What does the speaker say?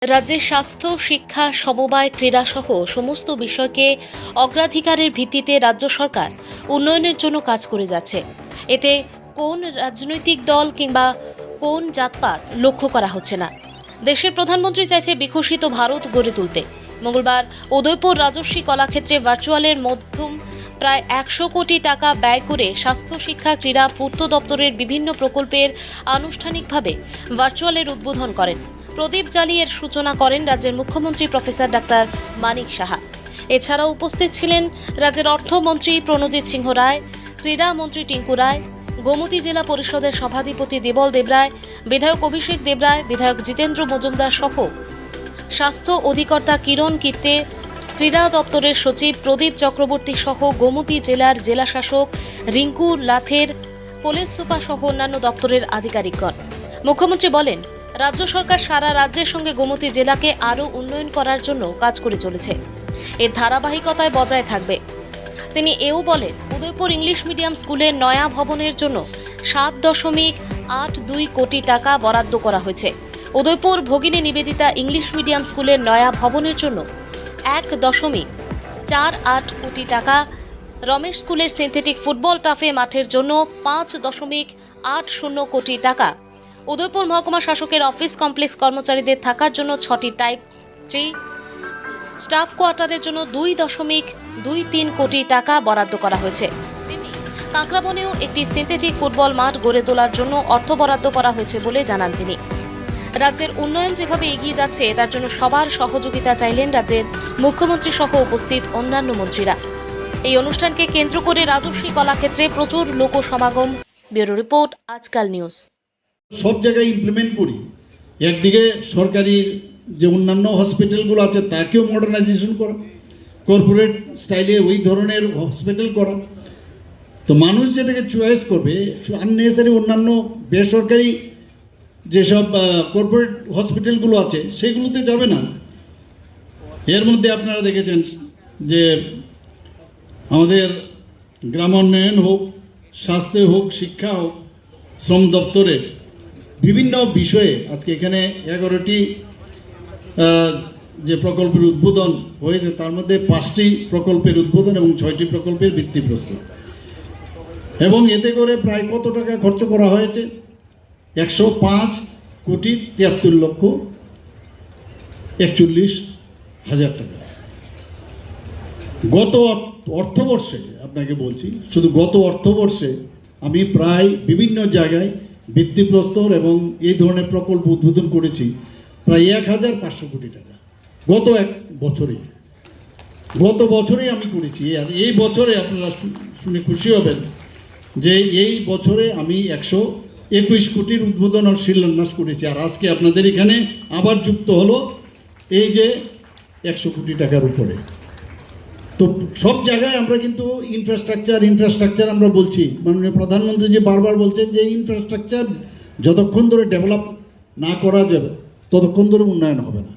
রাজ্যের স্বাস্থ্য, শিক্ষা, সমবায়, ক্রীড়াসহ সমস্ত বিষয়কে অগ্রাধিকারের ভিত্তিতে রাজ্য সরকার উন্নয়নের জন্য কাজ করে যাচ্ছে। এতে কোন রাজনৈতিক দল কিংবা কোন জাতপাত লক্ষ্য করা হচ্ছে না। দেশের প্রধানমন্ত্রী চাইছে বিকশিত ভারত গড়ে তুলতে। মঙ্গলবার উদয়পুর রাজস্বী কলাক্ষেত্রে ভার্চুয়ালের মাধ্যম প্রায় 100 কোটি টাকা ব্যয় করে স্বাস্থ্য, শিক্ষা, ক্রীড়া, পূর্ত দপ্তরের বিভিন্ন প্রকল্পের আনুষ্ঠানিকভাবে ভার্চুয়ালের উদ্বোধন করেন। প্রদীপ জ্বালিয়ে এর সূচনা করেন রাজ্যের মুখ্যমন্ত্রী প্রফেসর ডাক্তার মানিক সাহা। এছাড়াও উপস্থিত ছিলেন রাজ্যের অর্থমন্ত্রী প্রণজিৎ সিংহ রায়, ক্রীড়া মন্ত্রী টিঙ্কু রায়, গোমতী জেলা পরিষদের সভাধিপতি দেবল দেবরায়, বিধায়ক অভিষেক দেবরায়, বিধায়ক জিতেন্দ্র মজুমদার সহ স্বাস্থ্য অধিকর্তা কিরণ কিত্তে, ক্রীড়া দপ্তরের সচিব প্রদীপ চক্রবর্তী সহ গোমতী জেলার জেলাশাসক রিঙ্কু লাথের, পুলিশ সুপার সহ অন্যান্য দপ্তরের আধিকারিকগণ। মুখ্যমন্ত্রী বলেন, রাজ্য সরকার সারা রাজ্যের সঙ্গে গোমতী জেলাকে আরও উন্নয়ন করার জন্য কাজ করে চলেছে। এর ধারাবাহিকতায় বজায় থাকবে। তিনি এও বলেন, উদয়পুর ইংলিশ মিডিয়াম স্কুলের নয়া ভবনের জন্য 7.82 কোটি টাকা বরাদ্দ করা হয়েছে। উদয়পুর ভগিনী নিবেদিতা ইংলিশ মিডিয়াম স্কুলের নয়া ভবনের জন্য 1.48 কোটি টাকা, রমেশ স্কুলের সিনথেটিক ফুটবল টাফে মাঠের জন্য 5.80 কোটি টাকা, উদয়পুর মহকুমা শাসকের অফিস কমপ্লেক্স কর্মচারীদের থাকার জন্য 6টি টাইপ 3 স্টাফ কোয়ার্টারের জন্য 2.23 কোটি টাকা বরাদ্দ করা হয়েছে। তেমনি কাঁকড়াবনেও একটি সিনথেটিক ফুটবল মাঠ গড়ে তোলার জন্য অর্থ বরাদ্দ করা হয়েছে বলে জানান তিনি। রাজ্যের উন্নয়ন যেভাবে এগিয়ে যাচ্ছে তার জন্য সবার সহযোগিতা চাইলেন রাজ্যের মুখ্যমন্ত্রী সহ উপস্থিত অন্যান্য মন্ত্রীরা। এই অনুষ্ঠানকে কেন্দ্র করে রাজস্বী কলাক্ষেত্রে প্রচুর লোক সমাগম। ব্যুরো রিপোর্ট, আজকাল নিউজ। সব জায়গায় ইমপ্লিমেন্ট করি। একদিকে সরকারি যে অন্যান্য হসপিটালগুলো আছে তাকেও মডার্নাইজেশন করা, কর্পোরেট স্টাইলে ওই ধরনের হসপিটাল করা। তো মানুষ যেটাকে চয়েস করবে, আননেসারি অন্যান্য বেসরকারি যেসব কর্পোরেট হসপিটালগুলো আছে সেগুলোতে যাবে না। এর মধ্যে আপনারা দেখেছেন যে আমাদের গ্রামোন্নয়ন হোক, স্বাস্থ্য হোক, শিক্ষা হোক, শ্রম দপ্তরের বিভিন্ন বিষয়ে আজকে এখানে 11টি যে প্রকল্পের উদ্বোধন হয়েছে তার মধ্যে 5টি প্রকল্পের উদ্বোধন এবং 6টি প্রকল্পের ভিত্তিপ্রস্তর। এবং এতে করে প্রায় কত টাকা খরচ করা হয়েছে? 105,43,41,000 টাকা। গত অর্থবর্ষে আপনাকে বলছি, শুধু গত অর্থবর্ষে আমি প্রায় বিভিন্ন জায়গায় ভিত্তিপ্রস্তর এবং এই ধরনের প্রকল্প উদ্বোধন করেছি প্রায় 1,500 কোটি টাকা গত বছরেই আমি করেছি। আর এই বছরে আপনারা শুনে খুশি হবেন যে এই বছরে আমি 121 কোটির উদ্বোধন আর শিলান্যাস করেছি। আর আজকে আপনাদের এখানে আবার যুক্ত হলো এই যে 100 কোটি টাকার উপরে। তো সব জায়গায় আমরা কিন্তু ইনফ্রাস্ট্রাকচার আমরা বলছি। মাননীয় প্রধানমন্ত্রী যে বারবার বলছেন যে ইনফ্রাস্ট্রাকচার যতক্ষণ ধরে ডেভেলপ না করা যাবে ততক্ষণ ধরে উন্নয়ন হবে না।